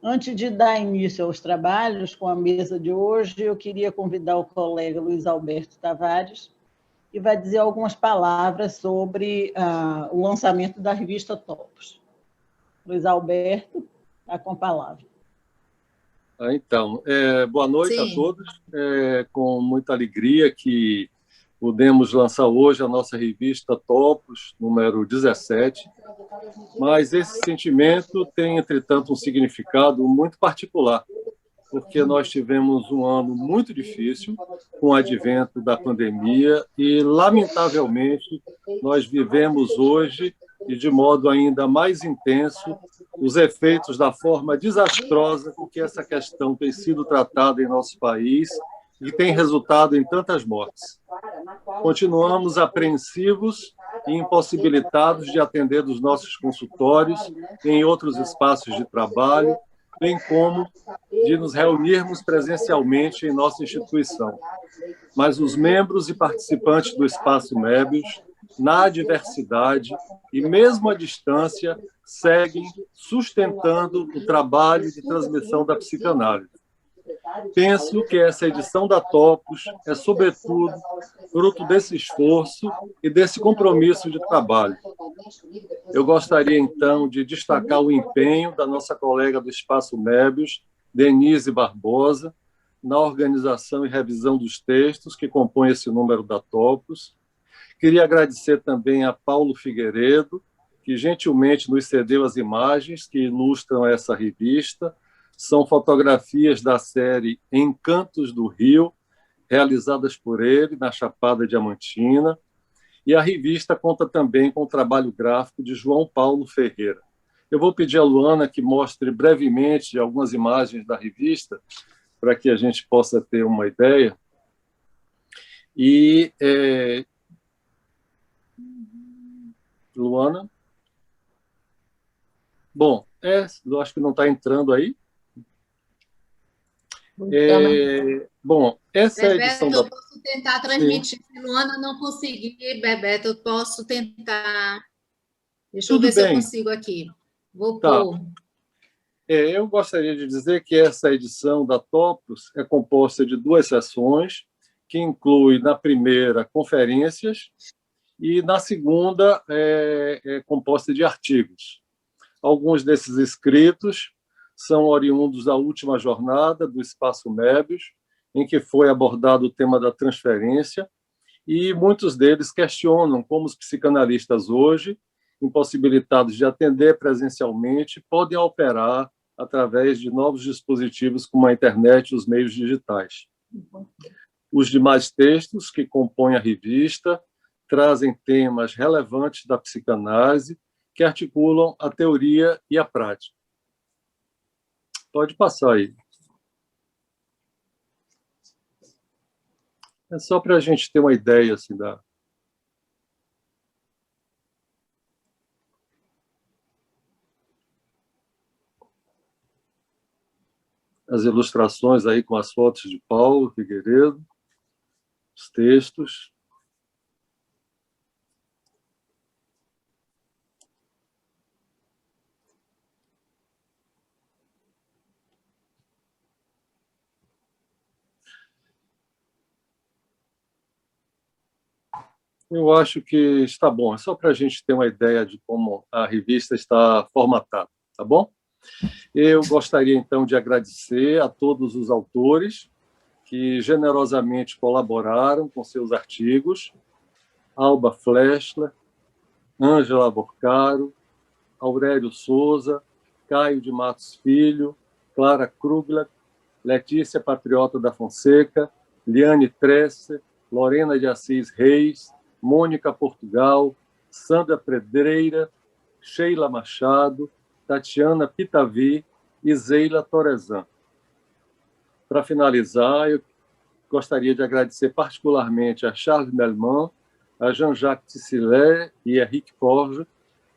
Antes de dar início aos trabalhos com a mesa de hoje, eu queria convidar o colega Luiz Alberto Tavares, que vai dizer algumas palavras sobre o lançamento da revista Topos. Luiz Alberto, está com a palavra. Então, boa noite Sim. a todos. Com muita alegria que pudemos lançar hoje a nossa revista Topos, número 17. Mas esse sentimento tem, entretanto, um significado muito particular, porque nós tivemos um ano muito difícil com o advento da pandemia e, lamentavelmente, nós vivemos hoje, e de modo ainda mais intenso, os efeitos da forma desastrosa com que essa questão tem sido tratada em nosso país e tem resultado em tantas mortes. Continuamos apreensivos e impossibilitados de atender dos nossos consultórios em outros espaços de trabalho, bem como de nos reunirmos presencialmente em nossa instituição. Mas os membros e participantes do Espaço Mébius, na adversidade e mesmo à distância, seguem sustentando o trabalho de transmissão da psicanálise. Penso que essa edição da Topos é, sobretudo, fruto desse esforço e desse compromisso de trabalho. Eu gostaria, então, de destacar o empenho da nossa colega do Espaço Mébius, Denise Barbosa, na organização e revisão dos textos que compõem esse número da Topos. Queria agradecer também a Paulo Figueiredo, que gentilmente nos cedeu as imagens que ilustram essa revista. São fotografias da série Encantos do Rio, realizadas por ele na Chapada Diamantina, e a revista conta também com o trabalho gráfico de João Paulo Ferreira. Eu vou pedir a Luana que mostre brevemente algumas imagens da revista, para que a gente possa ter uma ideia. E, Luana? Bom, eu acho que não está entrando aí. Bom, essa Bebeto, edição eu posso tentar transmitir. Sim. Se Luana não conseguir, Bebeto, eu posso tentar. Deixa eu Tudo ver se eu bem. consigo aqui. Vou Tá. pôr. Eu gostaria de dizer que essa edição da Topos é composta de 2 sessões, que inclui, na primeira, conferências, e na segunda é composta de artigos. Alguns desses escritos são oriundos da última jornada do Espaço Mébius, em que foi abordado o tema da transferência, e muitos deles questionam como os psicanalistas hoje, impossibilitados de atender presencialmente, podem operar através de novos dispositivos como a internet e os meios digitais. Os demais textos que compõem a revista trazem temas relevantes da psicanálise que articulam a teoria e a prática. Pode passar aí. É só para a gente ter uma ideia assim, as ilustrações aí com as fotos de Paulo Figueiredo, os textos. Eu acho que está bom. É só para a gente ter uma ideia de como a revista está formatada, tá bom? Eu gostaria, então, de agradecer a todos os autores que generosamente colaboraram com seus artigos: Alba Flechler, Ângela Borcaro, Aurélio Souza, Caio de Matos Filho, Clara Krugler, Letícia Patriota da Fonseca, Liane Tresser, Lorena de Assis Reis, Mônica Portugal, Sandra Pedreira, Sheila Machado, Tatiana Pitavi e Zeila Torezan. Para finalizar, eu gostaria de agradecer particularmente a Charles Melman, a Jean-Jacques Tissilé e a Henrique Forge,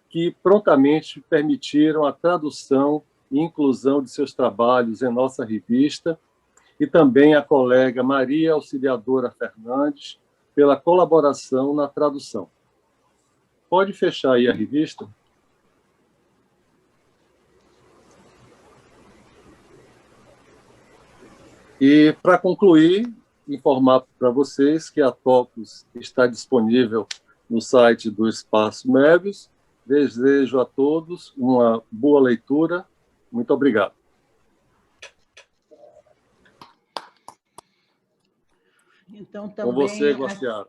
que prontamente permitiram a tradução e inclusão de seus trabalhos em nossa revista, e também a colega Maria Auxiliadora Fernandes, pela colaboração na tradução. Pode fechar aí a revista? E, para concluir, informar para vocês que a Topos está disponível no site do Espaço Mébios. Desejo a todos uma boa leitura. Muito obrigado. Então, Com você, Guaciara.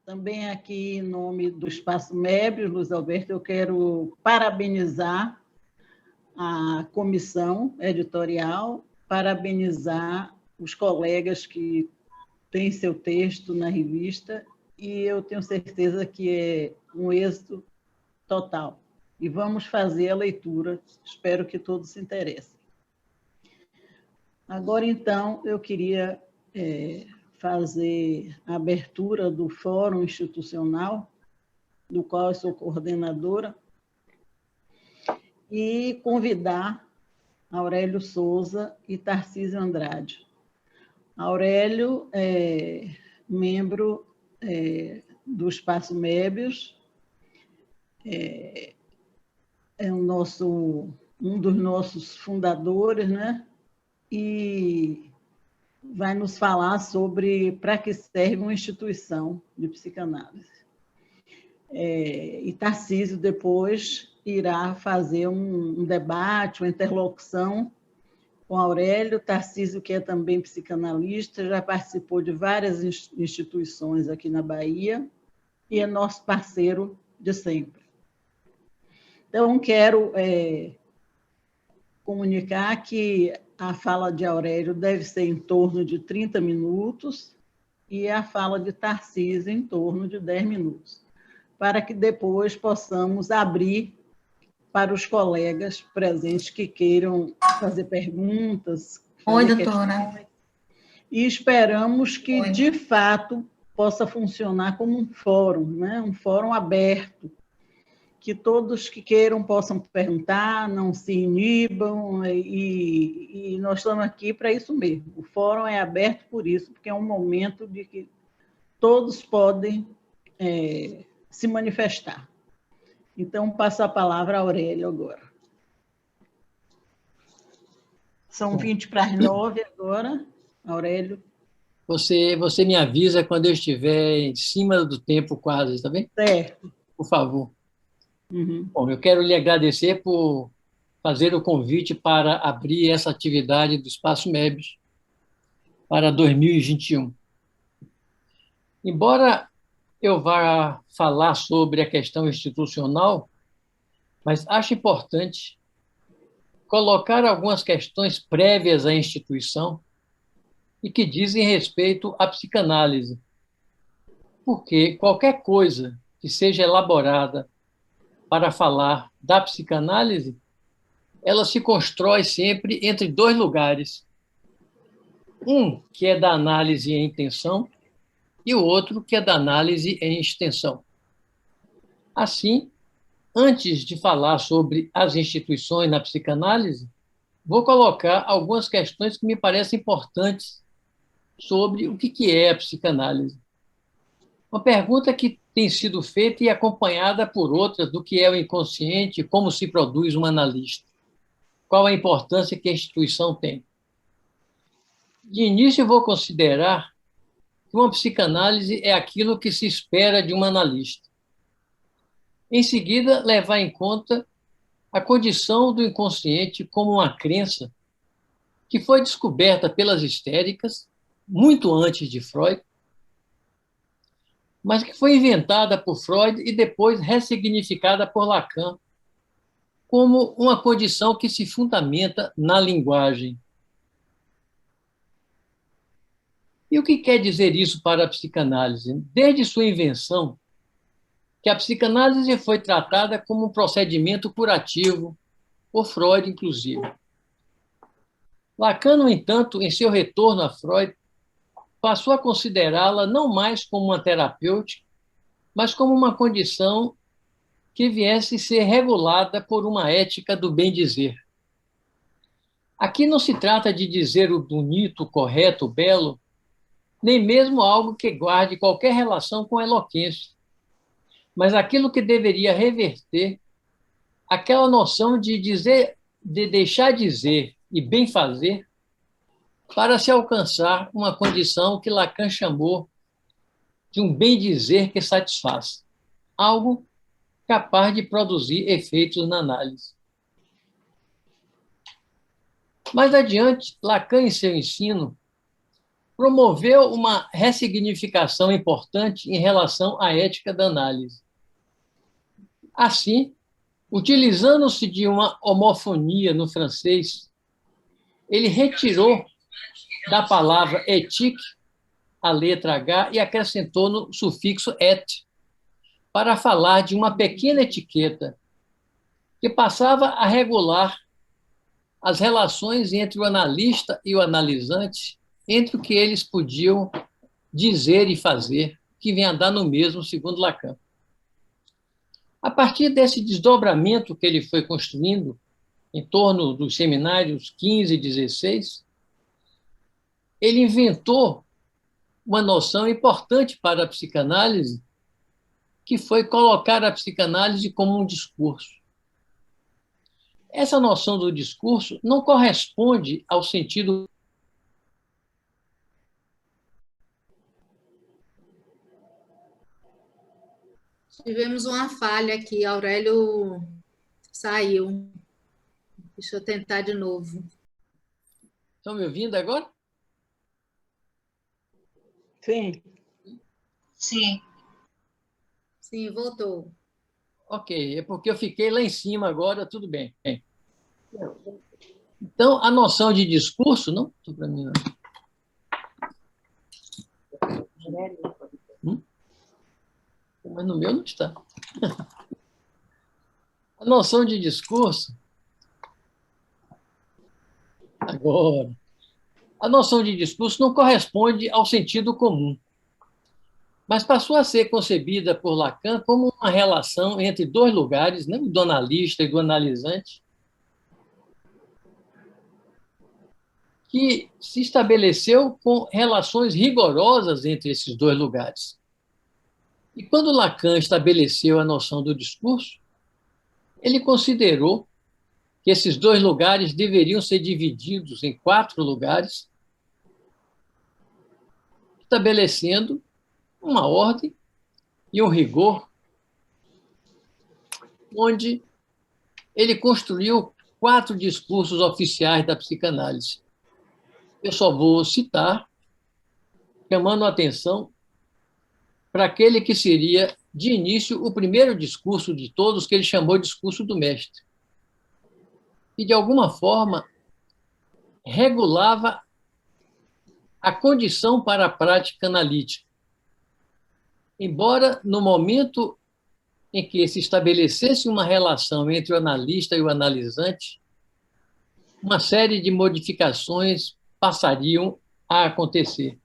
Também aqui, em nome do Espaço Mébios, Luiz Alberto, eu quero parabenizar a comissão editorial, parabenizar os colegas que têm seu texto na revista, e eu tenho certeza que é um êxito total. E vamos fazer a leitura, espero que todos se interessem. Agora, então, eu queria fazer a abertura do Fórum Institucional, do qual eu sou coordenadora, e convidar Aurélio Souza e Tarcísio Andrade. Aurélio é membro do Espaço Mébios, é um dos nossos fundadores, né? E vai nos falar sobre para que serve uma instituição de psicanálise. E Tarcísio depois irá fazer um debate, uma interlocução com Aurélio. Tarcísio, que é também psicanalista, já participou de várias instituições aqui na Bahia e é nosso parceiro de sempre. Então, quero comunicar que a fala de Aurélio deve ser em torno de 30 minutos e a fala de Tarcísio em torno de 10 minutos, para que depois possamos abrir para os colegas presentes que queiram fazer perguntas. Oi, doutora. Questões. E esperamos que, de fato, possa funcionar como um fórum, né? Um fórum aberto, que todos que queiram possam perguntar, não se inibam, e nós estamos aqui para isso mesmo. O fórum é aberto por isso, porque é um momento de que todos podem se manifestar. Então, passo a palavra a Aurélio agora. São 20 para as 9 agora, Aurélio. Você me avisa quando eu estiver em cima do tempo quase, tá bem? Certo. Por favor. Uhum. Bom, eu quero lhe agradecer por fazer o convite para abrir essa atividade do Espaço Mébios para 2021. Embora eu vá falar sobre a questão institucional, mas acho importante colocar algumas questões prévias à instituição e que dizem respeito à psicanálise, porque qualquer coisa que seja elaborada para falar da psicanálise, ela se constrói sempre entre dois lugares. Um que é da análise em intenção e o outro que é da análise em extensão. Assim, antes de falar sobre as instituições na psicanálise, vou colocar algumas questões que me parecem importantes sobre o que é a psicanálise. Uma pergunta que tem sido feita e acompanhada por outras do que é o inconsciente e como se produz um analista. Qual a importância que a instituição tem? De início, vou considerar que uma psicanálise é aquilo que se espera de um analista. Em seguida, levar em conta a condição do inconsciente como uma crença que foi descoberta pelas histéricas muito antes de Freud, mas que foi inventada por Freud e depois ressignificada por Lacan como uma condição que se fundamenta na linguagem. E o que quer dizer isso para a psicanálise? Desde sua invenção, que a psicanálise foi tratada como um procedimento curativo, por Freud, inclusive. Lacan, no entanto, em seu retorno a Freud, passou a considerá-la não mais como uma terapêutica, mas como uma condição que viesse ser regulada por uma ética do bem-dizer. Aqui não se trata de dizer o bonito, o correto, o belo, nem mesmo algo que guarde qualquer relação com a eloquência, mas aquilo que deveria reverter aquela noção de dizer, de deixar dizer e bem fazer para se alcançar uma condição que Lacan chamou de um bem-dizer que satisfaz, algo capaz de produzir efeitos na análise. Mais adiante, Lacan, em seu ensino, promoveu uma ressignificação importante em relação à ética da análise. Assim, utilizando-se de uma homofonia no francês, ele retirou da palavra éthique a letra H e acrescentou no sufixo et, para falar de uma pequena etiqueta que passava a regular as relações entre o analista e o analisante, entre o que eles podiam dizer e fazer, que vem a dar no mesmo, segundo Lacan. A partir desse desdobramento que ele foi construindo, em torno dos seminários 15 e 16, ele inventou uma noção importante para a psicanálise, que foi colocar a psicanálise como um discurso. Essa noção do discurso não corresponde ao sentido. Tivemos uma falha aqui, Aurélio saiu. Deixa eu tentar de novo. Estão me ouvindo agora? Sim. Sim. Sim, voltou. Ok, é porque eu fiquei lá em cima agora, tudo bem. Então, a noção de discurso, não? Para mim, não. Mas no meu não está. A noção de discurso. Agora. A noção de discurso não corresponde ao sentido comum, mas passou a ser concebida por Lacan como uma relação entre dois lugares, né, do analista e do analisante, que se estabeleceu com relações rigorosas entre esses dois lugares. E quando Lacan estabeleceu a noção do discurso, ele considerou que esses dois lugares deveriam ser divididos em 4 lugares, estabelecendo uma ordem e um rigor, onde ele construiu 4 discursos oficiais da psicanálise. Eu só vou citar, chamando a atenção para aquele que seria, de início, o primeiro discurso de todos, que ele chamou de discurso do mestre, e, de alguma forma, regulava a condição para a prática analítica. Embora, no momento em que se estabelecesse uma relação entre o analista e o analisante, uma série de modificações passariam a acontecer.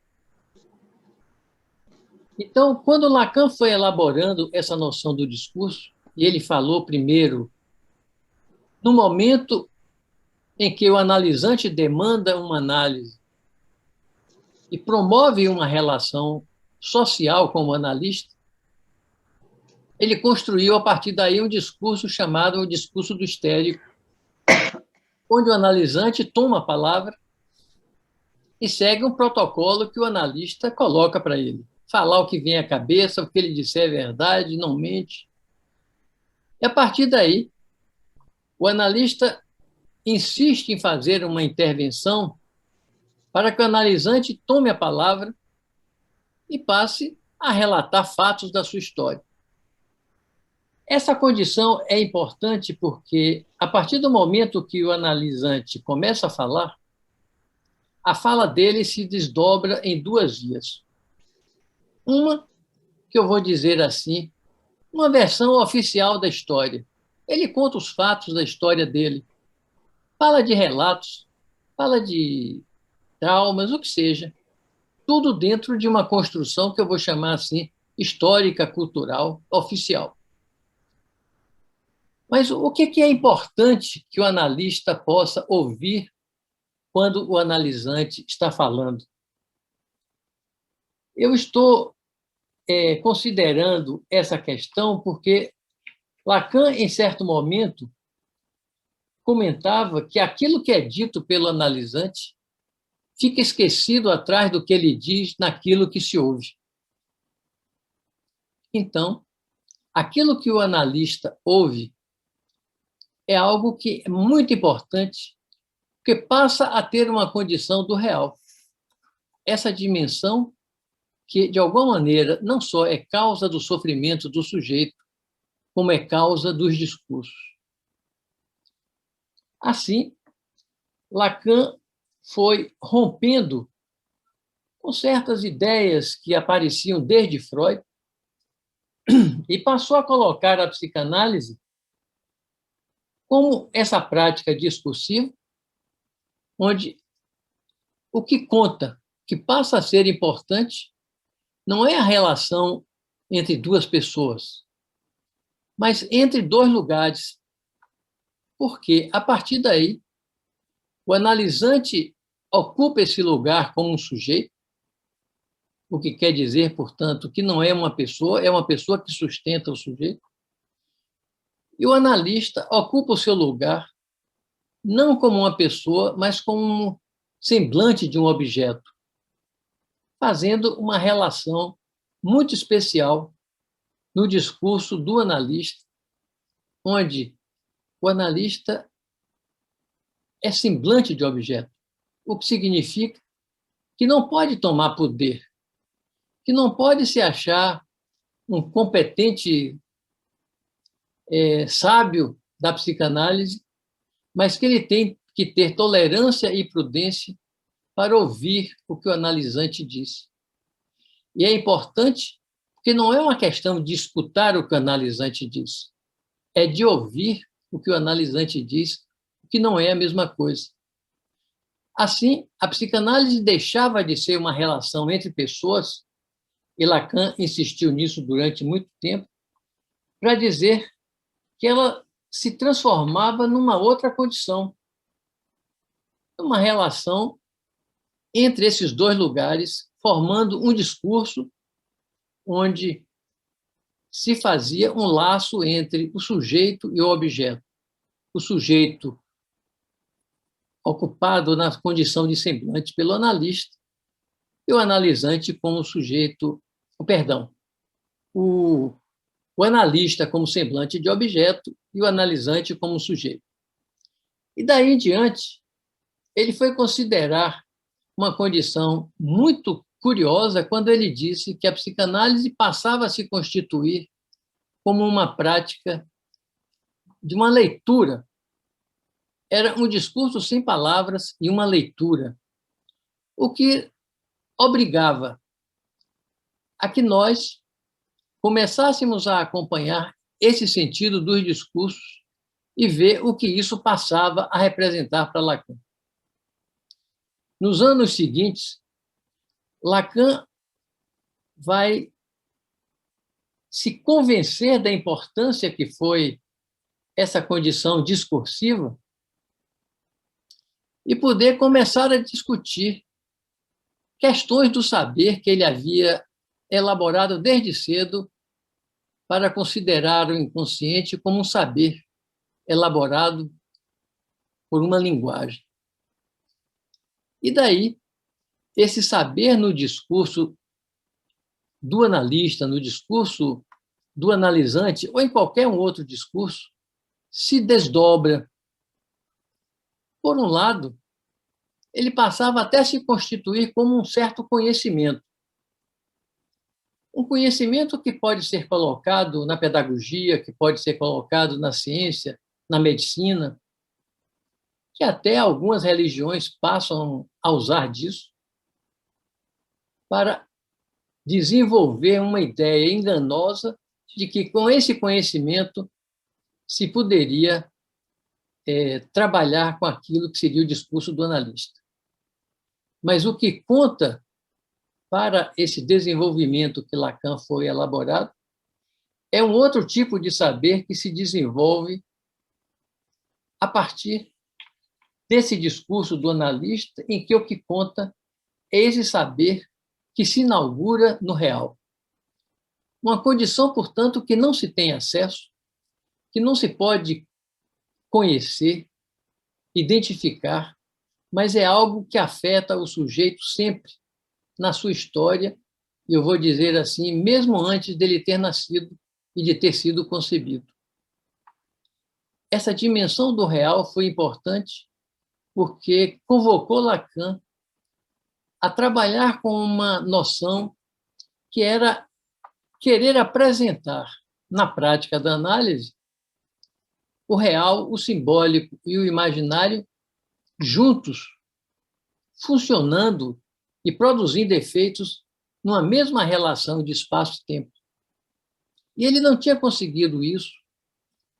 Então, quando Lacan foi elaborando essa noção do discurso, e ele falou primeiro, no momento em que o analisante demanda uma análise e promove uma relação social com o analista, ele construiu, a partir daí, um discurso chamado o discurso do histérico, onde o analisante toma a palavra e segue um protocolo que o analista coloca para ele. Falar o que vem à cabeça, o que ele disser é verdade, não mente. E, a partir daí, o analista insiste em fazer uma intervenção para que o analisante tome a palavra e passe a relatar fatos da sua história. Essa condição é importante porque, a partir do momento que o analisante começa a falar, a fala dele se desdobra em 2 vias. Uma, que eu vou dizer assim, uma versão oficial da história. Ele conta os fatos da história dele, fala de relatos, fala de traumas, o que seja, tudo dentro de uma construção que eu vou chamar assim, histórica, cultural, oficial. Mas o que é importante que o analista possa ouvir quando o analisante está falando? Eu estou considerando essa questão porque Lacan, em certo momento, comentava que aquilo que é dito pelo analisante fica esquecido atrás do que ele diz naquilo que se ouve. Então, aquilo que o analista ouve é algo que é muito importante, porque passa a ter uma condição do real. Essa dimensão que, de alguma maneira, não só é causa do sofrimento do sujeito, como é causa dos discursos. Assim, Lacan foi rompendo com certas ideias que apareciam desde Freud e passou a colocar a psicanálise como essa prática discursiva, onde o que conta, que passa a ser importante, não é a relação entre duas pessoas, mas entre dois lugares, porque, a partir daí, o analisante ocupa esse lugar como um sujeito, o que quer dizer, portanto, que não é uma pessoa que sustenta o sujeito, e o analista ocupa o seu lugar não como uma pessoa, mas como um semblante de um objeto, fazendo uma relação muito especial no discurso do analista, onde o analista é semblante de objeto, o que significa que não pode tomar poder, que não pode se achar um competente sábio da psicanálise, mas que ele tem que ter tolerância e prudência para ouvir o que o analisante diz. E é importante porque não é uma questão de escutar o que o analisante diz, é de ouvir o que o analisante diz, o que não é a mesma coisa. Assim, a psicanálise deixava de ser uma relação entre pessoas, e Lacan insistiu nisso durante muito tempo, para dizer que ela se transformava numa outra condição, uma relação entre esses dois lugares, formando um discurso onde se fazia um laço entre o sujeito e o objeto. O sujeito ocupado na condição de semblante pelo analista e o analisante como sujeito, o analista como semblante de objeto e o analisante como sujeito. E daí em diante, ele foi considerar uma condição muito curiosa quando ele disse que a psicanálise passava a se constituir como uma prática de uma leitura. Era um discurso sem palavras e uma leitura, o que obrigava a que nós começássemos a acompanhar esse sentido dos discursos e ver o que isso passava a representar para Lacan. Nos anos seguintes, Lacan vai se convencer da importância que foi essa condição discursiva e poder começar a discutir questões do saber que ele havia elaborado desde cedo para considerar o inconsciente como um saber elaborado por uma linguagem. E daí, esse saber no discurso do analista, no discurso do analisante, ou em qualquer um outro discurso, se desdobra. Por um lado, ele passava até a se constituir como um certo conhecimento. Um conhecimento que pode ser colocado na pedagogia, que pode ser colocado na ciência, na medicina, que até algumas religiões passam a usar disso para desenvolver uma ideia enganosa de que, com esse conhecimento, se poderia trabalhar com aquilo que seria o discurso do analista. Mas o que conta para esse desenvolvimento que Lacan foi elaborado é um outro tipo de saber que se desenvolve a partir desse discurso do analista, em que o que conta é esse saber que se inaugura no real. Uma condição, portanto, que não se tem acesso, que não se pode conhecer, identificar, mas é algo que afeta o sujeito sempre na sua história, e eu vou dizer assim, mesmo antes dele ter nascido e de ter sido concebido. Essa dimensão do real foi importante porque convocou Lacan a trabalhar com uma noção que era querer apresentar, na prática da análise, o real, o simbólico e o imaginário juntos, funcionando e produzindo efeitos numa mesma relação de espaço-tempo. E ele não tinha conseguido isso,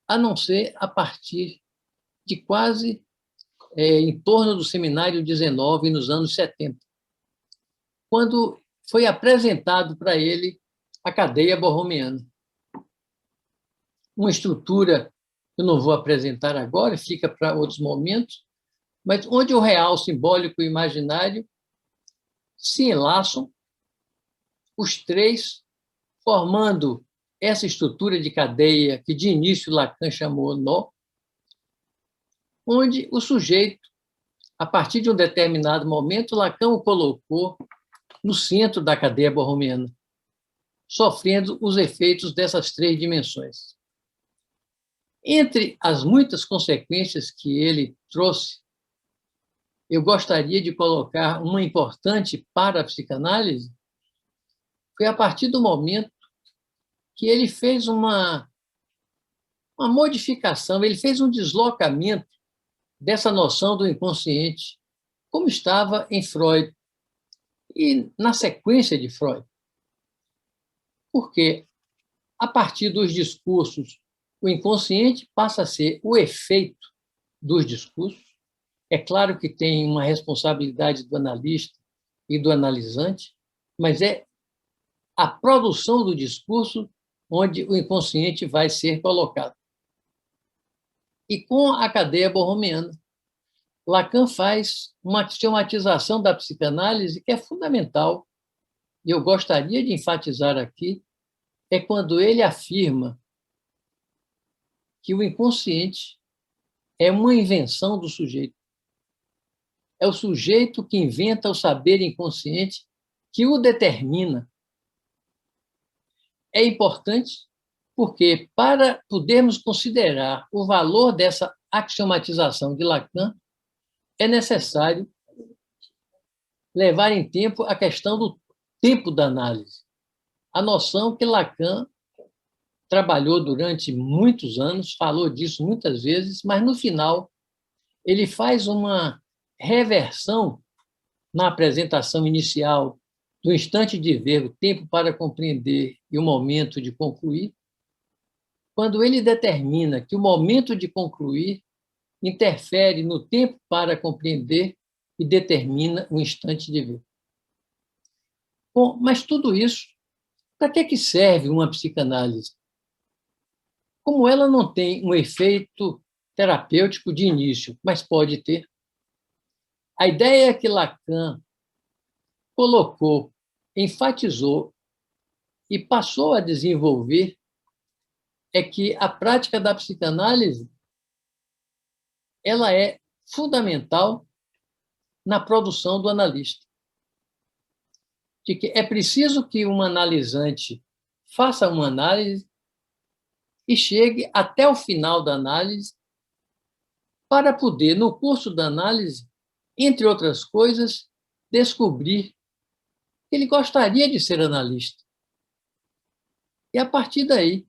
a não ser a partir de quase em torno do seminário 19, nos anos 70, quando foi apresentado para ele a cadeia borromeana. Uma estrutura que eu não vou apresentar agora, fica para outros momentos, mas onde o real, simbólico e imaginário se enlaçam, os três, formando essa estrutura de cadeia que de início Lacan chamou nó, onde o sujeito, a partir de um determinado momento, Lacan o colocou no centro da cadeia borromeana, sofrendo os efeitos dessas três dimensões. Entre as muitas consequências que ele trouxe, eu gostaria de colocar uma importante para a psicanálise, foi a partir do momento que ele fez uma modificação, ele fez um deslocamento dessa noção do inconsciente, como estava em Freud e na sequência de Freud. Porque, a partir dos discursos, o inconsciente passa a ser o efeito dos discursos. É claro que tem uma responsabilidade do analista e do analisante, mas é a produção do discurso onde o inconsciente vai ser colocado. E com a cadeia borromeana, Lacan faz uma axiomatizzação da psicanálise que é fundamental, e eu gostaria de enfatizar aqui, é quando ele afirma que o inconsciente é uma invenção do sujeito. É o sujeito que inventa o saber inconsciente que o determina. É importante porque, para podermos considerar o valor dessa axiomatização de Lacan, é necessário levar em tempo a questão do tempo da análise. A noção que Lacan trabalhou durante muitos anos, falou disso muitas vezes, mas, no final, ele faz uma reversão na apresentação inicial do instante de ver, o tempo para compreender e o momento de concluir, quando ele determina que o momento de concluir interfere no tempo para compreender e determina o instante de ver. Bom, mas tudo isso, para que serve uma psicanálise? Como ela não tem um efeito terapêutico de início, mas pode ter, a ideia que Lacan colocou, enfatizou e passou a desenvolver é que a prática da psicanálise ela é fundamental na produção do analista. De que é preciso que um analisante faça uma análise e chegue até o final da análise para poder, no curso da análise, entre outras coisas, descobrir que ele gostaria de ser analista. E, a partir daí,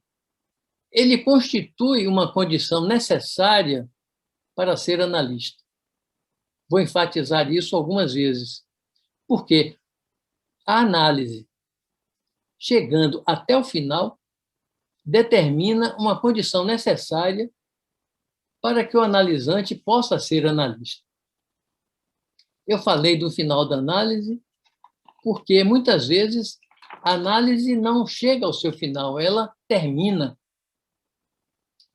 ele constitui uma condição necessária para ser analista. Vou enfatizar isso algumas vezes, porque a análise, chegando até o final, determina uma condição necessária para que o analisante possa ser analista. Eu falei do final da análise porque, muitas vezes, a análise não chega ao seu final, ela termina.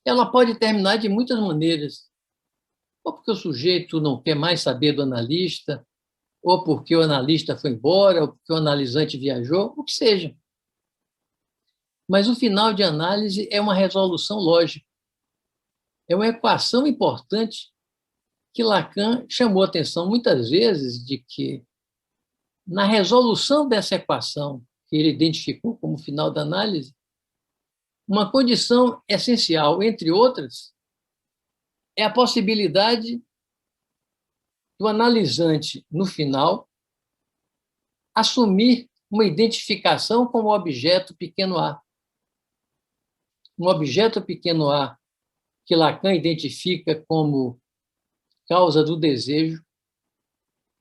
Ela pode terminar de muitas maneiras. Ou porque o sujeito não quer mais saber do analista, ou porque o analista foi embora, ou porque o analisante viajou, o que seja. Mas o final de análise é uma resolução lógica. É uma equação importante que Lacan chamou a atenção muitas vezes de que, na resolução dessa equação que ele identificou como final da análise, uma condição essencial, entre outras, é a possibilidade do analisante, no final, assumir uma identificação com o objeto pequeno a. Um objeto pequeno a que Lacan identifica como causa do desejo,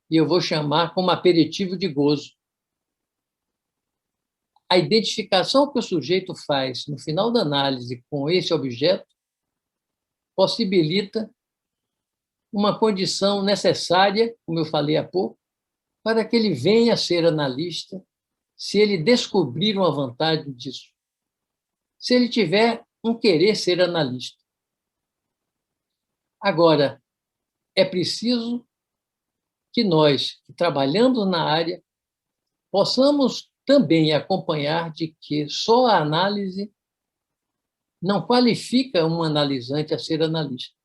e eu vou chamar como aperitivo de gozo. A identificação que o sujeito faz no final da análise com esse objeto possibilita uma condição necessária, como eu falei há pouco, para que ele venha a ser analista, se ele descobrir uma vantagem disso, se ele tiver um querer ser analista. Agora, é preciso que nós, que trabalhamos na área, possamos também acompanhar de que só a análise não qualifica um analisante a ser analista.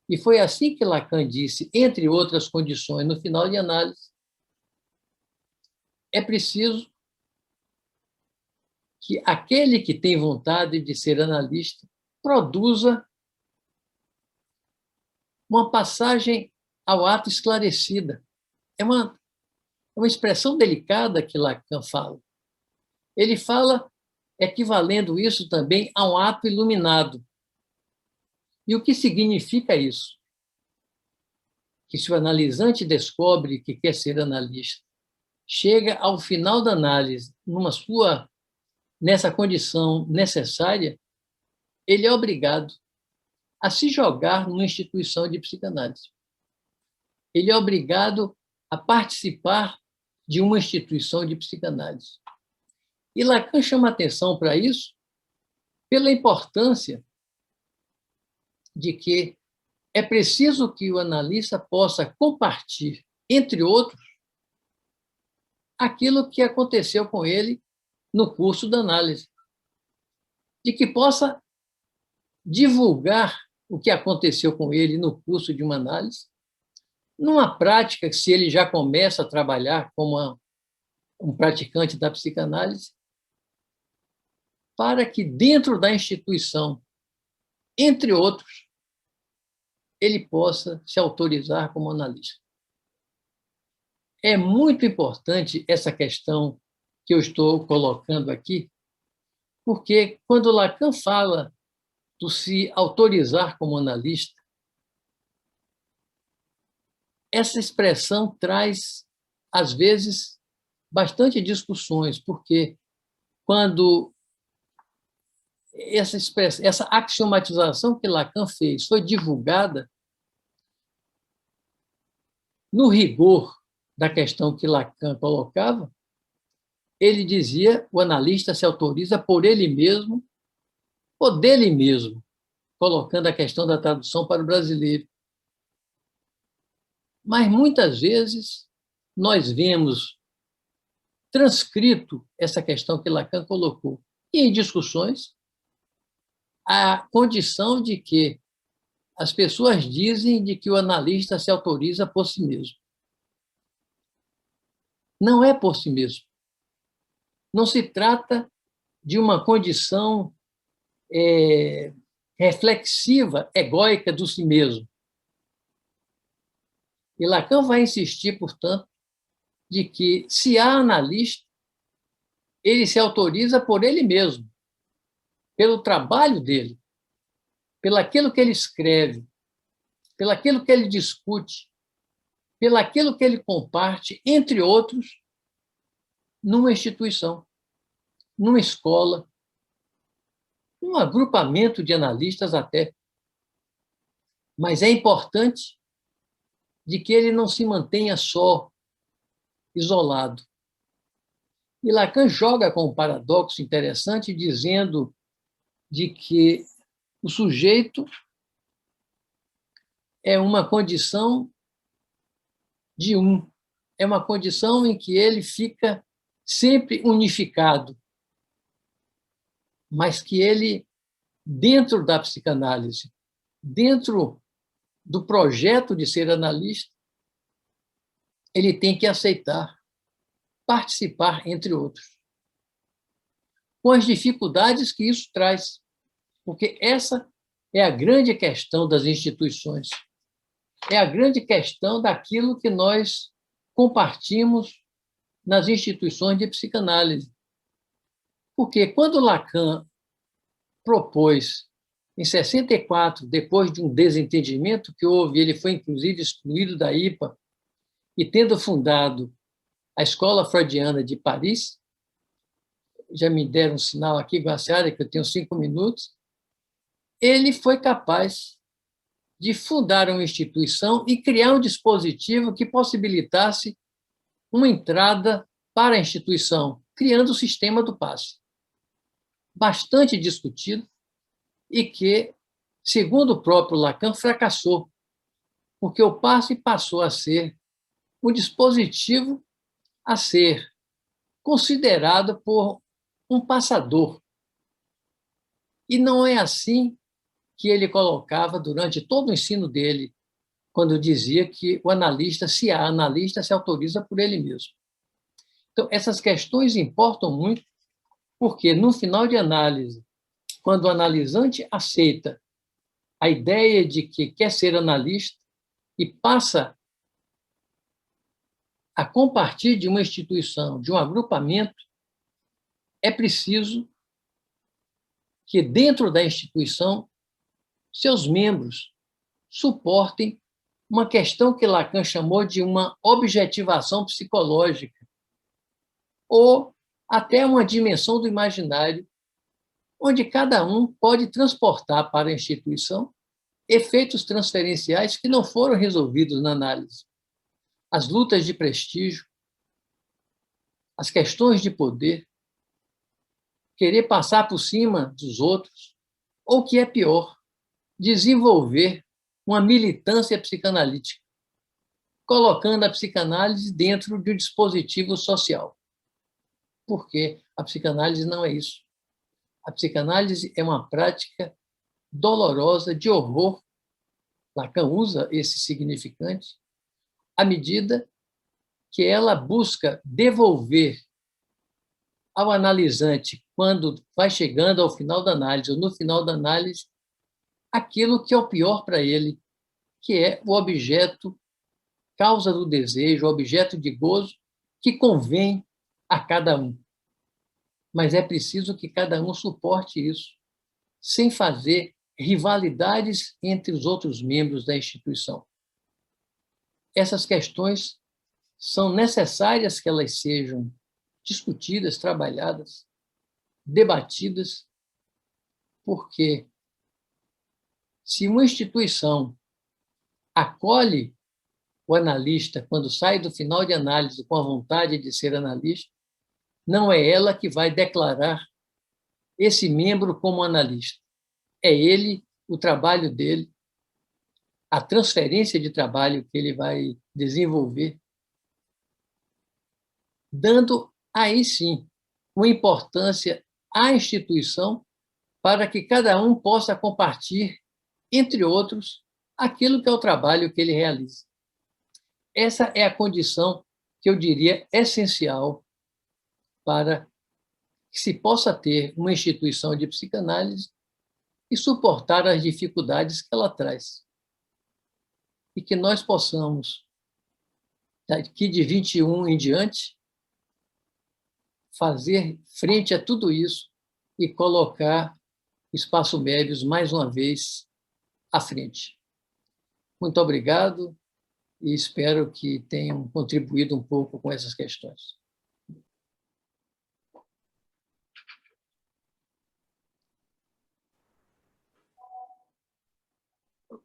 E foi assim que Lacan disse, entre outras condições, no final de análise, é preciso que aquele que tem vontade de ser analista produza uma passagem ao ato esclarecida. É uma expressão delicada que Lacan fala. Ele fala equivalendo isso também a um ato iluminado. E o que significa isso? Que se o analisante descobre que quer ser analista, chega ao final da análise, nessa condição necessária, ele é obrigado a se jogar numa instituição de psicanálise. Ele é obrigado a participar de uma instituição de psicanálise. E Lacan chama atenção para isso pela importância de que é preciso que o analista possa compartilhar, entre outros, aquilo que aconteceu com ele no curso da análise, de que possa divulgar o que aconteceu com ele no curso de uma análise, numa prática, se ele já começa a trabalhar como um praticante da psicanálise, para que dentro da instituição, entre outros, ele possa se autorizar como analista. É muito importante essa questão que eu estou colocando aqui, porque quando Lacan fala do se autorizar como analista, essa expressão traz, às vezes, bastante discussões, porque quando essa axiomatização que Lacan fez foi divulgada, no rigor da questão que Lacan colocava, ele dizia o analista se autoriza por ele mesmo ou dele mesmo, colocando a questão da tradução para o brasileiro. Mas, muitas vezes, nós vemos transcrito essa questão que Lacan colocou, e em discussões, a condição de que as pessoas dizem de que o analista se autoriza por si mesmo. Não é por si mesmo. Não se trata de uma condição reflexiva, egóica do si mesmo. E Lacan vai insistir, portanto, de que, se há analista, ele se autoriza por ele mesmo, pelo trabalho dele, pelaquilo que ele escreve, pelaquilo que ele discute, pelaquilo que ele comparte, entre outros, numa instituição, numa escola, num agrupamento de analistas até. Mas é importante de que ele não se mantenha só, isolado. E Lacan joga com um paradoxo interessante, dizendo de que o sujeito é uma condição de é uma condição em que ele fica sempre unificado, mas que ele, dentro da psicanálise, dentro do projeto de ser analista, ele tem que aceitar participar, entre outros, com as dificuldades que isso traz, porque essa é a grande questão das instituições, é a grande questão daquilo que nós compartimos nas instituições de psicanálise. Porque quando Lacan propôs, em 64, depois de um desentendimento que houve, ele foi, inclusive, excluído da IPA, e tendo fundado a Escola Freudiana de Paris, já me deram um sinal aqui, Guaciara, que eu tenho 5 minutos, ele foi capaz de fundar uma instituição e criar um dispositivo que possibilitasse uma entrada para a instituição, criando o sistema do passe. Bastante discutido e que, segundo o próprio Lacan, fracassou, porque o passe passou a ser um dispositivo a ser considerado por um passador. E não é assim que ele colocava durante todo o ensino dele, quando dizia que o analista, se há analista, se autoriza por ele mesmo. Então, essas questões importam muito, porque, no final de análise, quando o analisante aceita a ideia de que quer ser analista e passa a compartir de uma instituição, de um agrupamento, é preciso que, dentro da instituição, seus membros suportem uma questão que Lacan chamou de uma objetivação psicológica, ou até uma dimensão do imaginário, onde cada um pode transportar para a instituição efeitos transferenciais que não foram resolvidos na análise. As lutas de prestígio, as questões de poder, querer passar por cima dos outros, ou, o que é pior, desenvolver uma militância psicanalítica, colocando a psicanálise dentro de um dispositivo social. Porque a psicanálise não é isso. A psicanálise é uma prática dolorosa, de horror. Lacan usa esse significante, à medida que ela busca devolver ao analisante, quando vai chegando ao final da análise, ou no final da análise, aquilo que é o pior para ele, que é o objeto, causa do desejo, o objeto de gozo, que convém a cada um. Mas é preciso que cada um suporte isso, sem fazer rivalidades entre os outros membros da instituição. Essas questões são necessárias que elas sejam discutidas, trabalhadas, debatidas, porque se uma instituição acolhe o analista quando sai do final de análise com a vontade de ser analista, não é ela que vai declarar esse membro como analista. É ele, o trabalho dele, a transferência de trabalho que ele vai desenvolver, dando, aí sim, uma importância à instituição para que cada um possa compartilhar, entre outros, aquilo que é o trabalho que ele realiza. Essa é a condição que eu diria essencial para que se possa ter uma instituição de psicanálise e suportar as dificuldades que ela traz. E que nós possamos, daqui de 21 em diante, fazer frente a tudo isso e colocar Espaço Médios, mais uma vez, à frente. Muito obrigado e espero que tenham contribuído um pouco com essas questões.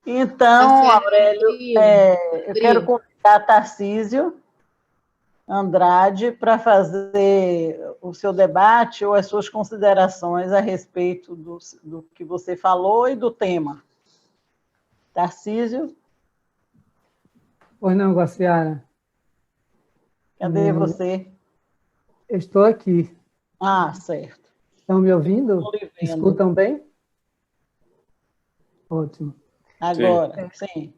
Então, Aurélio, eu quero convidar Tarcísio Andrade para fazer o seu debate ou as suas considerações a respeito do que você falou e do tema. Tarcísio? Pois não, Guaciara. Cadê você? Eu estou aqui. Ah, certo. Estão me ouvindo? Estou lhe vendo. Escutam bem? Ótimo. Agora, sim.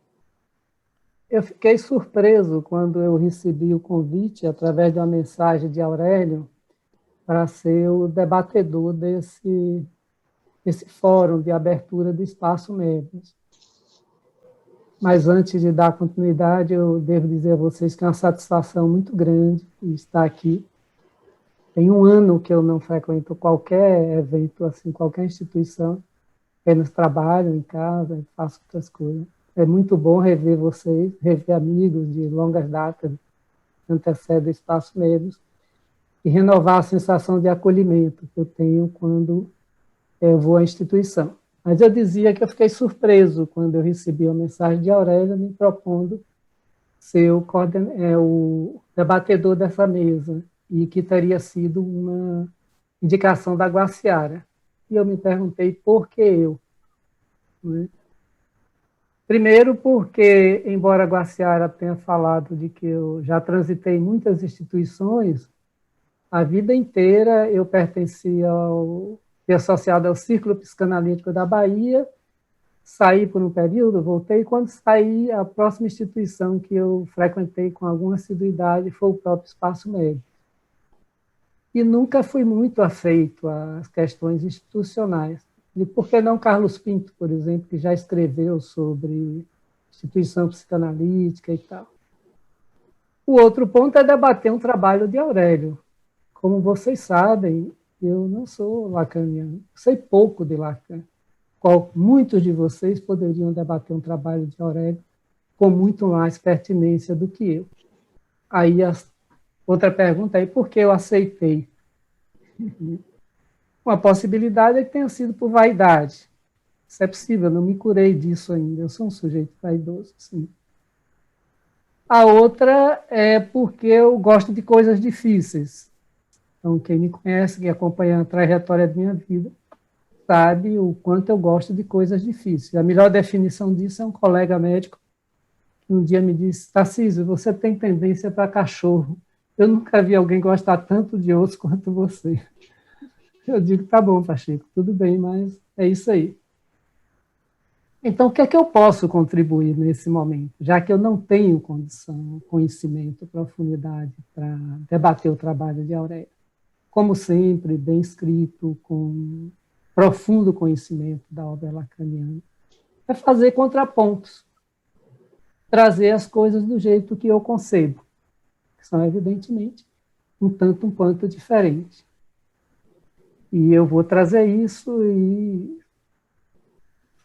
Eu fiquei surpreso quando eu recebi o convite, através de uma mensagem de Aurélio, para ser o debatedor desse fórum de abertura do Espaço Médios. Mas antes de dar continuidade, eu devo dizer a vocês que é uma satisfação muito grande estar aqui. Tem um ano que eu não frequento qualquer evento, assim, qualquer instituição, apenas trabalho em casa, faço outras coisas. É muito bom rever vocês, rever amigos de longas datas que antecedem o Espaço Médios e renovar a sensação de acolhimento que eu tenho quando eu vou à instituição. Mas eu dizia que eu fiquei surpreso quando eu recebi a mensagem de Aurélia me propondo ser o debatedor dessa mesa, e que teria sido uma indicação da Guaciara. E eu me perguntei por que eu. Né? Primeiro porque, embora a Guaciara tenha falado de que eu já transitei muitas instituições, a vida inteira eu pertencia fui associado ao Círculo Psicanalítico da Bahia, saí por um período, voltei, e quando saí, a próxima instituição que eu frequentei com alguma assiduidade foi o próprio Espaço Médio. E nunca fui muito afeito às questões institucionais. E por que não Carlos Pinto, por exemplo, que já escreveu sobre instituição psicanalítica e tal. O outro ponto é debater um trabalho de Aurélio. Como vocês sabem, eu não sou lacaniano, sei pouco de Lacan. Muitos de vocês poderiam debater um trabalho de Aurélio com muito mais pertinência do que eu. Aí outra pergunta é por que eu aceitei? Uma possibilidade é que tenha sido por vaidade. Isso é possível, eu não me curei disso ainda. Eu sou um sujeito vaidoso, sim. A outra é porque eu gosto de coisas difíceis. Então, quem me conhece, quem acompanha a trajetória da minha vida, sabe o quanto eu gosto de coisas difíceis. A melhor definição disso é um colega médico que um dia me disse: Tarcísio, você tem tendência para cachorro. Eu nunca vi alguém gostar tanto de osso quanto você. Eu digo, tá bom, Pacheco, tudo bem, mas é isso aí. Então, o que é que eu posso contribuir nesse momento? Já que eu não tenho condição, conhecimento, profundidade para debater o trabalho de Aurélio. Como sempre, bem escrito, com profundo conhecimento da obra lacaniana, é fazer contrapontos, trazer as coisas do jeito que eu concebo, que são, evidentemente, um tanto quanto diferentes. E eu vou trazer isso e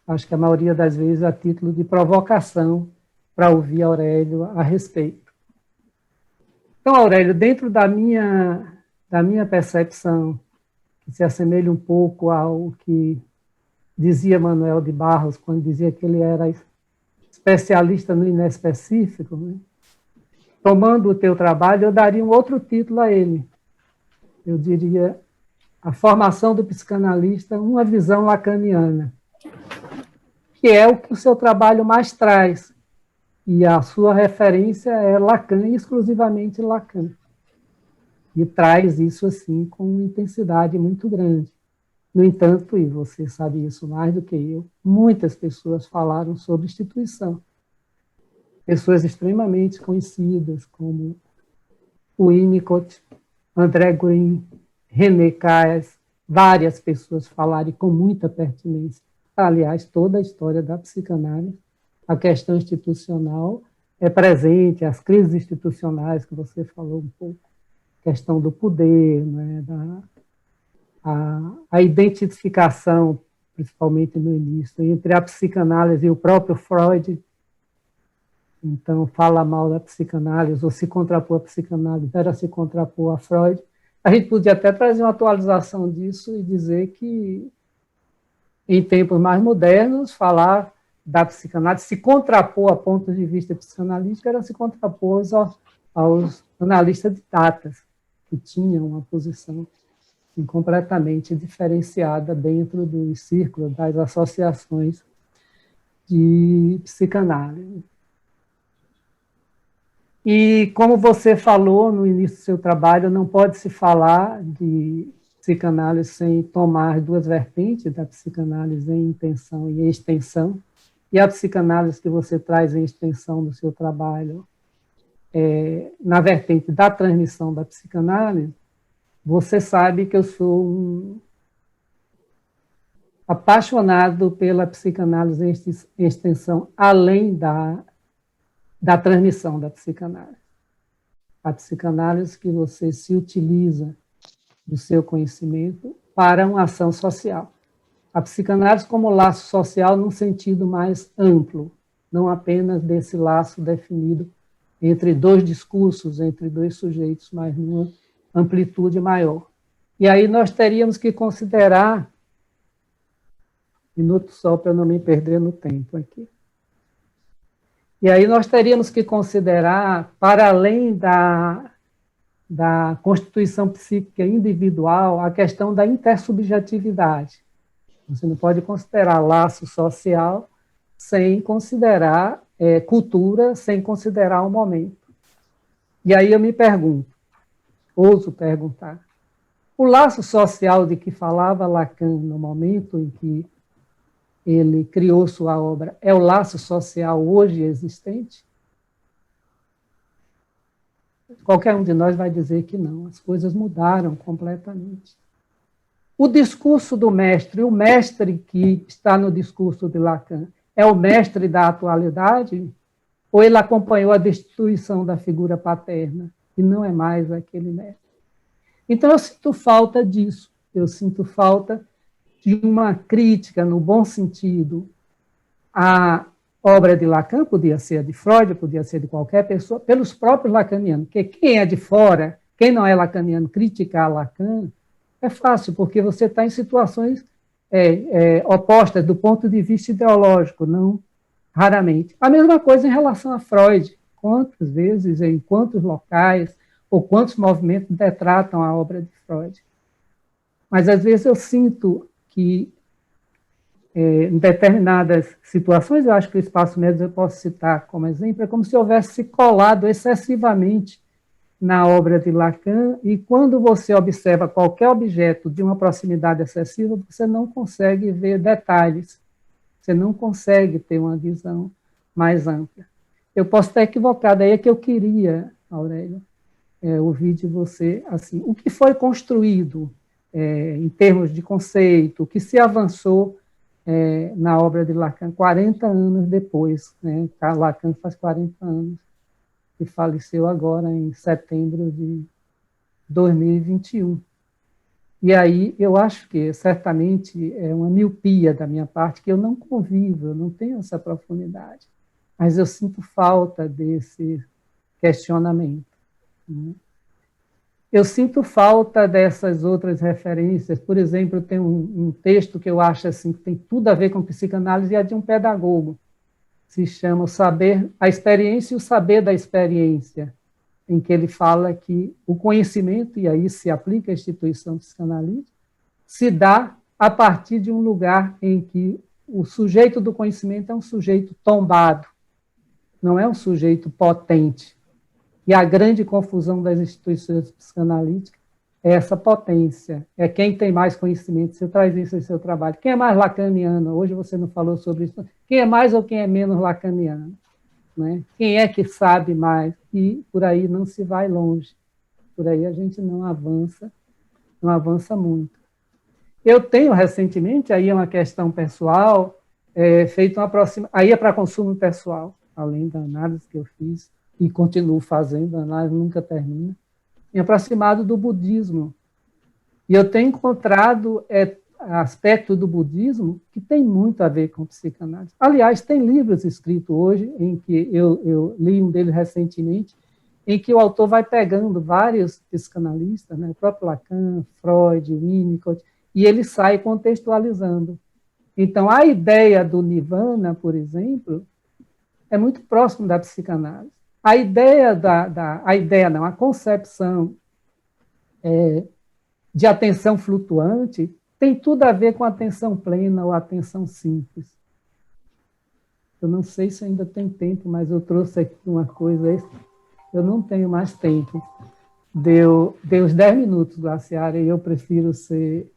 acho que a maioria das vezes a título de provocação para ouvir Aurélio a respeito. Então, Aurélio, dentro da minha percepção, que se assemelha um pouco ao que dizia Manuel de Barros, quando dizia que ele era especialista no inespecífico, né? Tomando o teu trabalho, eu daria um outro título a ele. Eu diria: a formação do psicanalista, uma visão lacaniana, que é o que o seu trabalho mais traz. E a sua referência é Lacan, exclusivamente Lacan. E traz isso assim com uma intensidade muito grande. No entanto, e você sabe isso mais do que eu, muitas pessoas falaram sobre instituição. Pessoas extremamente conhecidas, como Winnicott, André Green, René Caes, várias pessoas falaram com muita pertinência. Aliás, toda a história da psicanálise, a questão institucional é presente, as crises institucionais que você falou um pouco, questão do poder, né, a identificação, principalmente no início, entre a psicanálise e o próprio Freud. Então, fala mal da psicanálise, ou se contrapor à psicanálise, era se contrapor a Freud. A gente podia até trazer uma atualização disso e dizer que, em tempos mais modernos, falar da psicanálise, se contrapor a pontos de vista psicanalítico, era se contrapor aos analistas de datas, que tinham uma posição completamente diferenciada dentro dos círculos, das associações de psicanálise. E, como você falou no início do seu trabalho, não pode se falar de psicanálise sem tomar duas vertentes da psicanálise em intenção e extensão, e a psicanálise que você traz em extensão do seu trabalho, na vertente da transmissão da psicanálise, você sabe que eu sou um apaixonado pela psicanálise em extensão, além da transmissão da psicanálise. A psicanálise que você se utiliza do seu conhecimento para uma ação social. A psicanálise como laço social num sentido mais amplo, não apenas desse laço definido entre dois discursos, entre dois sujeitos, mas numa amplitude maior. E aí nós teríamos que considerar, minuto só para não me perder no tempo aqui. E aí nós teríamos que considerar, para além da constituição psíquica individual, a questão da intersubjetividade. Você não pode considerar laço social sem considerar cultura, sem considerar o momento. E aí eu me pergunto, ouso perguntar, o laço social de que falava Lacan no momento em que ele criou sua obra é o laço social hoje existente? Qualquer um de nós vai dizer que não, as coisas mudaram completamente. O discurso do mestre, o mestre que está no discurso de Lacan, é o mestre da atualidade? Ou ele acompanhou a destituição da figura paterna e não é mais aquele mestre? Então eu sinto falta disso, eu sinto falta de uma crítica, no bom sentido, à obra de Lacan, podia ser a de Freud, podia ser de qualquer pessoa, pelos próprios lacanianos, porque quem é de fora, quem não é lacaniano, criticar Lacan, é fácil, porque você está em situações opostas do ponto de vista ideológico, não raramente. A mesma coisa em relação a Freud, quantas vezes, em quantos locais, ou quantos movimentos retratam a obra de Freud. Mas, às vezes, eu sinto que, em determinadas situações, eu acho que o espaço médio eu posso citar como exemplo, é como se houvesse se colado excessivamente na obra de Lacan, e quando você observa qualquer objeto de uma proximidade excessiva, você não consegue ver detalhes, você não consegue ter uma visão mais ampla. Eu posso estar equivocado, aí é que eu queria, Aurélia, ouvir de você, assim, o que foi construído em termos de conceito, o que se avançou na obra de Lacan 40 anos depois, né? Lacan faz 40 anos, e faleceu agora em setembro de 2021. E aí eu acho que certamente é uma miopia da minha parte, que eu não convivo, eu não tenho essa profundidade, mas eu sinto falta desse questionamento. Né? Eu sinto falta dessas outras referências. Por exemplo, tem um texto que eu acho assim, que tem tudo a ver com psicanálise, e é de um pedagogo. Se chama O Saber, a Experiência e o Saber da Experiência, em que ele fala que o conhecimento, e aí se aplica a instituição psicanalítica, se dá a partir de um lugar em que o sujeito do conhecimento é um sujeito tombado, não é um sujeito potente. E a grande confusão das instituições psicanalíticas é essa potência, é quem tem mais conhecimento. Você traz isso em seu trabalho. Quem é mais lacaniano? Hoje você não falou sobre isso. Quem é mais ou quem é menos lacaniano? Né? Quem é que sabe mais? E por aí não se vai longe. Por aí a gente não avança muito. Eu tenho recentemente, aí é uma questão pessoal, feito uma aí é para consumo pessoal, além da análise que eu fiz, e continuo fazendo, a análise nunca termina, me aproximado do budismo. E eu tenho encontrado aspecto do budismo que tem muito a ver com psicanálise. Aliás, tem livros escritos hoje, em que eu li um deles recentemente, em que o autor vai pegando vários psicanalistas, né, o próprio Lacan, Freud, Winnicott, e ele sai contextualizando. Então, a ideia do nirvana, por exemplo, é muito próximo da psicanálise. A ideia a concepção de atenção flutuante tem tudo a ver com atenção plena ou atenção simples. Eu não sei se ainda tem tempo, mas eu trouxe aqui uma coisa, eu não tenho mais tempo. Deu os 10 minutos, Glaciara, e eu prefiro ser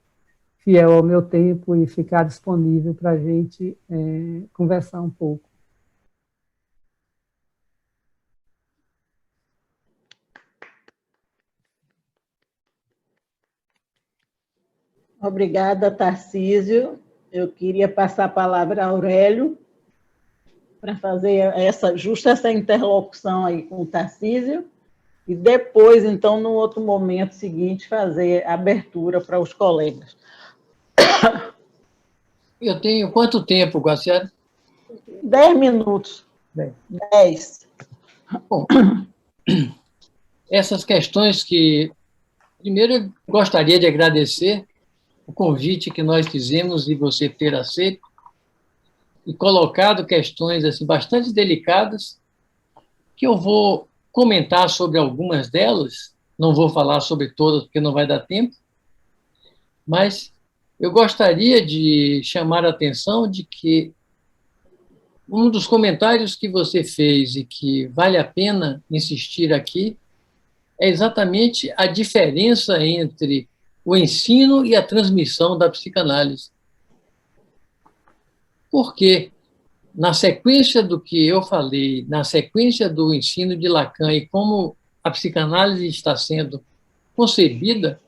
fiel ao meu tempo e ficar disponível para a gente conversar um pouco. Obrigada, Tarcísio. Eu queria passar a palavra a Aurélio para fazer essa interlocução aí com o Tarcísio e depois, então, no outro momento seguinte, fazer a abertura para os colegas. Eu tenho quanto tempo, Guaciara? 10 minutos. 10. Bom, essas questões que... Primeiro, eu gostaria de agradecer o convite que nós fizemos e você ter aceito e colocado questões assim, bastante delicadas, que eu vou comentar sobre algumas delas, não vou falar sobre todas, porque não vai dar tempo, mas eu gostaria de chamar a atenção de que um dos comentários que você fez e que vale a pena insistir aqui é exatamente a diferença entre o ensino e a transmissão da psicanálise. Porque, na sequência do que eu falei, na sequência do ensino de Lacan e como a psicanálise está sendo concebida,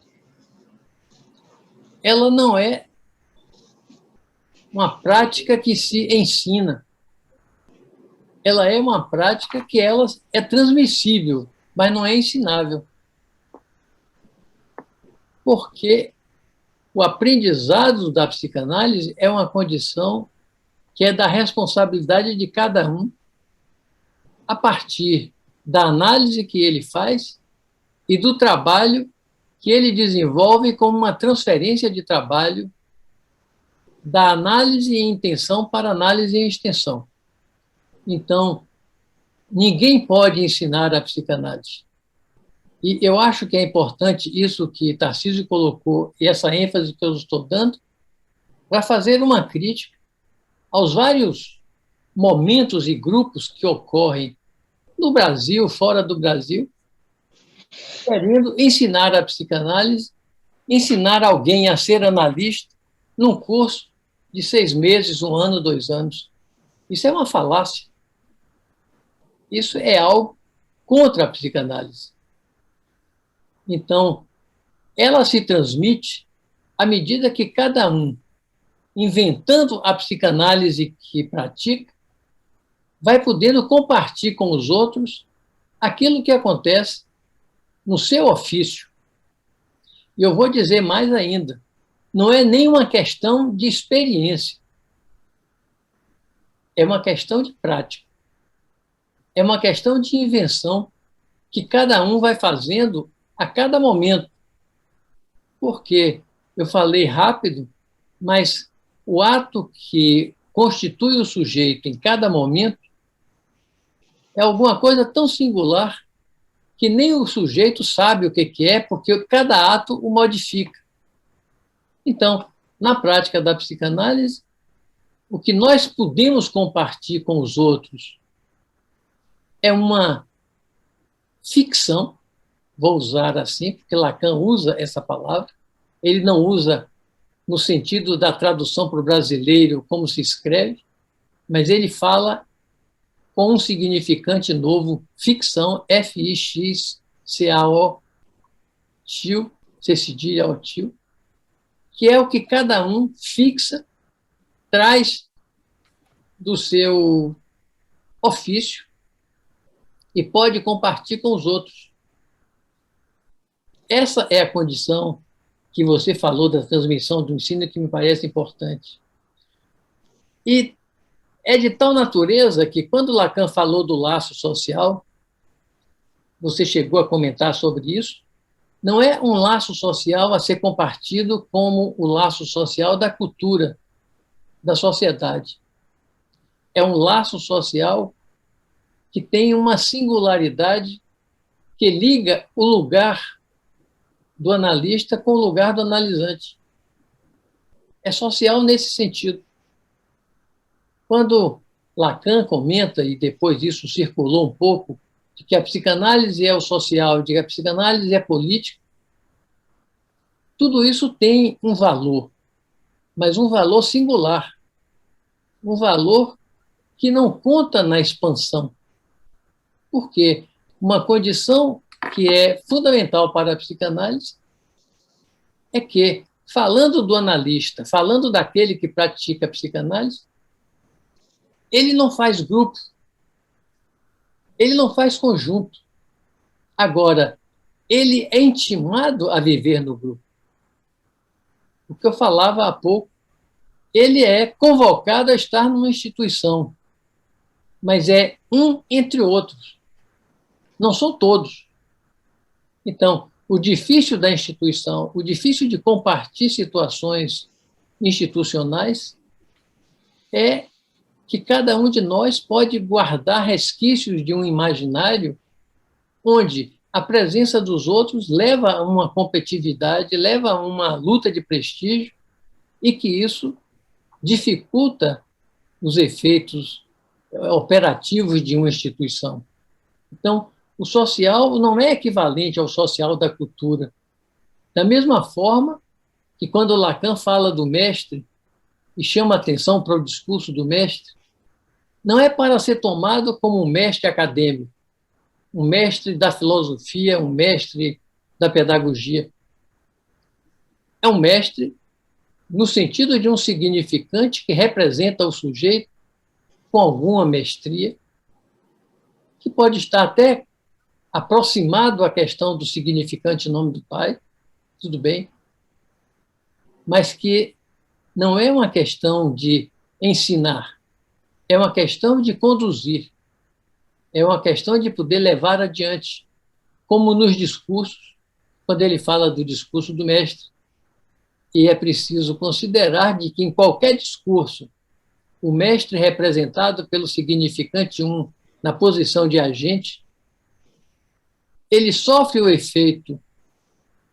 ela não é uma prática que se ensina. Ela é uma prática que ela é transmissível, mas não é ensinável. Porque o aprendizado da psicanálise é uma condição que é da responsabilidade de cada um a partir da análise que ele faz e do trabalho que ele desenvolve como uma transferência de trabalho da análise em intenção para análise em extensão. Então, ninguém pode ensinar a psicanálise. E eu acho que é importante isso que Tarcísio colocou, e essa ênfase que eu estou dando, para fazer uma crítica aos vários momentos e grupos que ocorrem no Brasil, fora do Brasil, querendo ensinar a psicanálise, ensinar alguém a ser analista num curso de 6 meses, 1 ano, 2 anos. Isso é uma falácia. Isso é algo contra a psicanálise. Então, ela se transmite à medida que cada um, inventando a psicanálise que pratica, vai podendo compartilhar com os outros aquilo que acontece no seu ofício. E eu vou dizer mais ainda, não é nem uma questão de experiência, é uma questão de prática, é uma questão de invenção que cada um vai fazendo a cada momento. Porque eu falei rápido, mas o ato que constitui o sujeito em cada momento é alguma coisa tão singular que nem o sujeito sabe o que é, porque cada ato o modifica. Então, na prática da psicanálise, o que nós podemos compartilhar com os outros é uma ficção, vou usar assim, porque Lacan usa essa palavra, ele não usa no sentido da tradução para o brasileiro como se escreve, mas ele fala com um significante novo, ficção, F-I-X-C-A-O, tio, C cedilha ao tio, que é o que cada um fixa, traz do seu ofício e pode compartilhar com os outros. Essa é a condição que você falou da transmissão do ensino que me parece importante. E é de tal natureza que, quando Lacan falou do laço social, você chegou a comentar sobre isso, não é um laço social a ser compartido como o laço social da cultura, da sociedade. É um laço social que tem uma singularidade que liga o lugar do analista com o lugar do analisante. É social nesse sentido. Quando Lacan comenta, e depois isso circulou um pouco, de que a psicanálise é o social, de que a psicanálise é política, tudo isso tem um valor. mas um valor singular, um valor que não conta na expansão. Por quê? Uma condição que é fundamental para a psicanálise é que, falando do analista, falando daquele que pratica a psicanálise, ele não faz grupo, ele não faz conjunto. Agora, ele é intimado a viver no grupo. O que eu falava há pouco, ele é convocado a estar numa instituição, mas é um entre outros. Não são todos. Então, o difícil da instituição, o difícil de compartilhar situações institucionais é que cada um de nós pode guardar resquícios de um imaginário onde a presença dos outros leva a uma competitividade, leva a uma luta de prestígio e que isso dificulta os efeitos operativos de uma instituição. Então, o social não é equivalente ao social da cultura. Da mesma forma que quando Lacan fala do mestre e chama atenção para o discurso do mestre, não é para ser tomado como um mestre acadêmico, um mestre da filosofia, um mestre da pedagogia. É um mestre no sentido de um significante que representa o sujeito com alguma mestria, que pode estar até aproximado à questão do significante nome do pai, tudo bem, mas que não é uma questão de ensinar, é uma questão de conduzir, é uma questão de poder levar adiante, como nos discursos, quando ele fala do discurso do mestre. E é preciso considerar de que em qualquer discurso, o mestre representado pelo significante um na posição de agente, ele sofre o efeito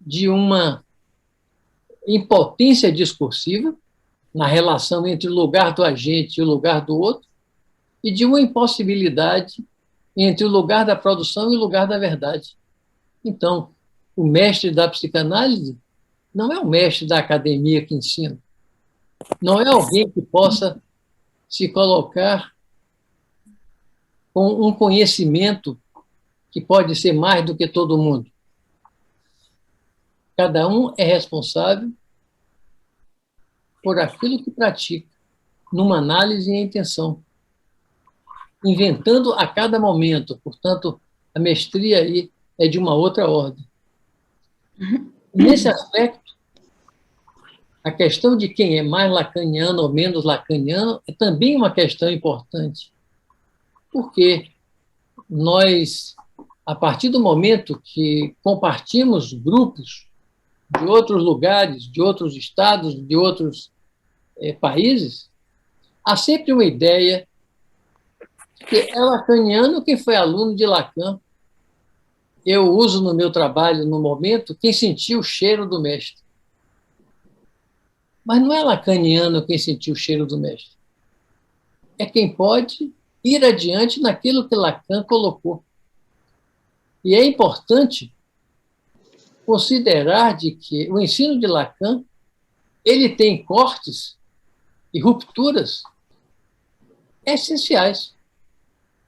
de uma impotência discursiva na relação entre o lugar do agente e o lugar do outro, e de uma impossibilidade entre o lugar da produção e o lugar da verdade. Então, o mestre da psicanálise não é o mestre da academia que ensina, não é alguém que possa se colocar com um conhecimento que pode ser mais do que todo mundo. Cada um é responsável por aquilo que pratica, numa análise e intenção, inventando a cada momento. Portanto, a mestria aí é de uma outra ordem. Nesse aspecto, a questão de quem é mais lacaniano ou menos lacaniano é também uma questão importante, porque nós, a partir do momento que compartimos grupos de outros lugares, de outros estados, de outros países, há sempre uma ideia que é lacaniano quem foi aluno de Lacan. Eu uso no meu trabalho, no momento, quem sentiu o cheiro do mestre. Mas não é lacaniano quem sentiu o cheiro do mestre. É quem pode ir adiante naquilo que Lacan colocou. E é importante considerar de que o ensino de Lacan ele tem cortes e rupturas essenciais.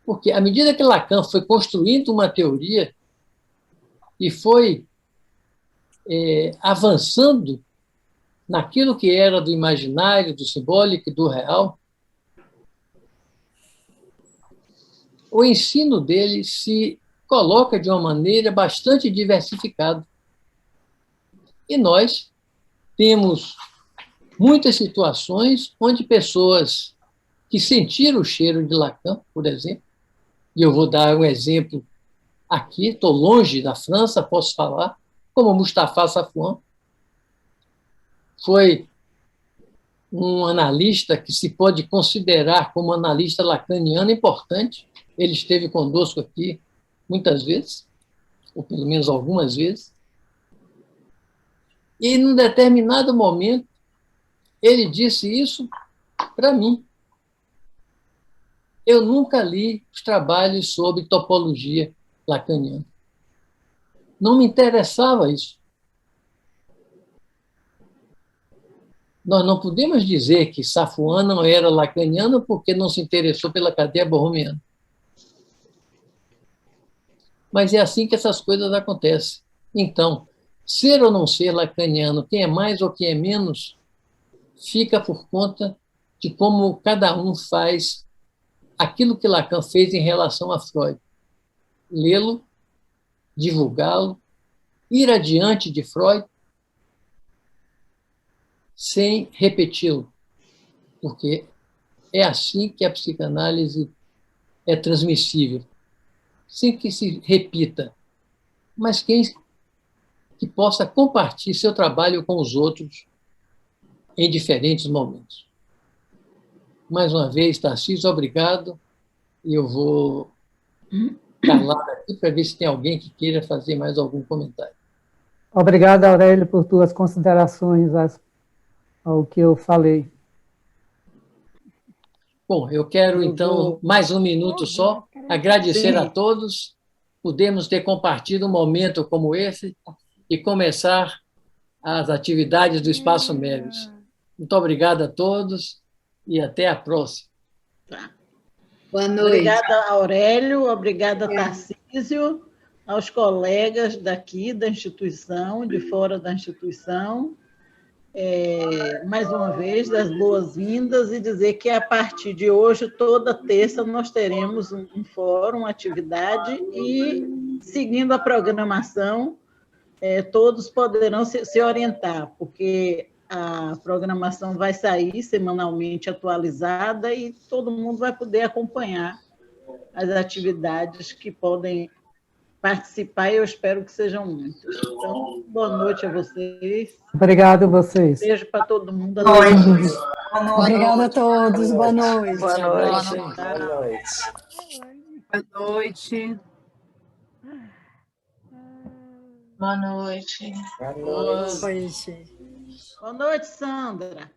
Porque, à medida que Lacan foi construindo uma teoria e foi avançando naquilo que era do imaginário, do simbólico e do real, o ensino dele se coloca de uma maneira bastante diversificada. E nós temos muitas situações onde pessoas que sentiram o cheiro de Lacan, por exemplo, e eu vou dar um exemplo aqui, estou longe da França, posso falar, como Mustapha Safwan, foi um analista que se pode considerar como analista lacaniano importante. Ele esteve conosco aqui muitas vezes, ou pelo menos algumas vezes, e, num determinado momento, ele disse isso para mim. Eu nunca li os trabalhos sobre topologia lacaniana. Não me interessava isso. Nós não podemos dizer que Safuan não era lacaniano porque não se interessou pela cadeia borromiana. Mas é assim que essas coisas acontecem. Então, ser ou não ser lacaniano, quem é mais ou quem é menos, fica por conta de como cada um faz aquilo que Lacan fez em relação a Freud. Lê-lo, divulgá-lo, ir adiante de Freud, sem repeti-lo, porque é assim que a psicanálise é transmissível, sem que se repita, mas quem que possa compartilhar seu trabalho com os outros em diferentes momentos. Mais uma vez, Tarcísio, obrigado, e eu vou calar aqui para ver se tem alguém que queira fazer mais algum comentário. Obrigado, Aurélio, por tuas considerações ao que eu falei. Bom, eu quero, então, mais um minuto só, agradecer a todos, podemos ter compartilhado um momento como esse e começar as atividades do Espaço Médios. Muito obrigado a todos e até a próxima. Boa noite. Obrigada, Aurélio, obrigada, Tarcísio, aos colegas daqui da instituição, de fora da instituição. Mais uma vez, das boas-vindas e dizer que, a partir de hoje, toda terça, nós teremos um fórum, uma atividade e, seguindo a programação, todos poderão se orientar, porque a programação vai sair semanalmente atualizada e todo mundo vai poder acompanhar as atividades que podem participar, e eu espero que sejam muitas. Então, boa noite a vocês. Obrigado a vocês. Beijo para todo mundo. Boa noite. Obrigada a todos. Boa noite. Boa noite. Boa noite. Boa noite. Boa noite. Boa noite. Boa noite, Sandra.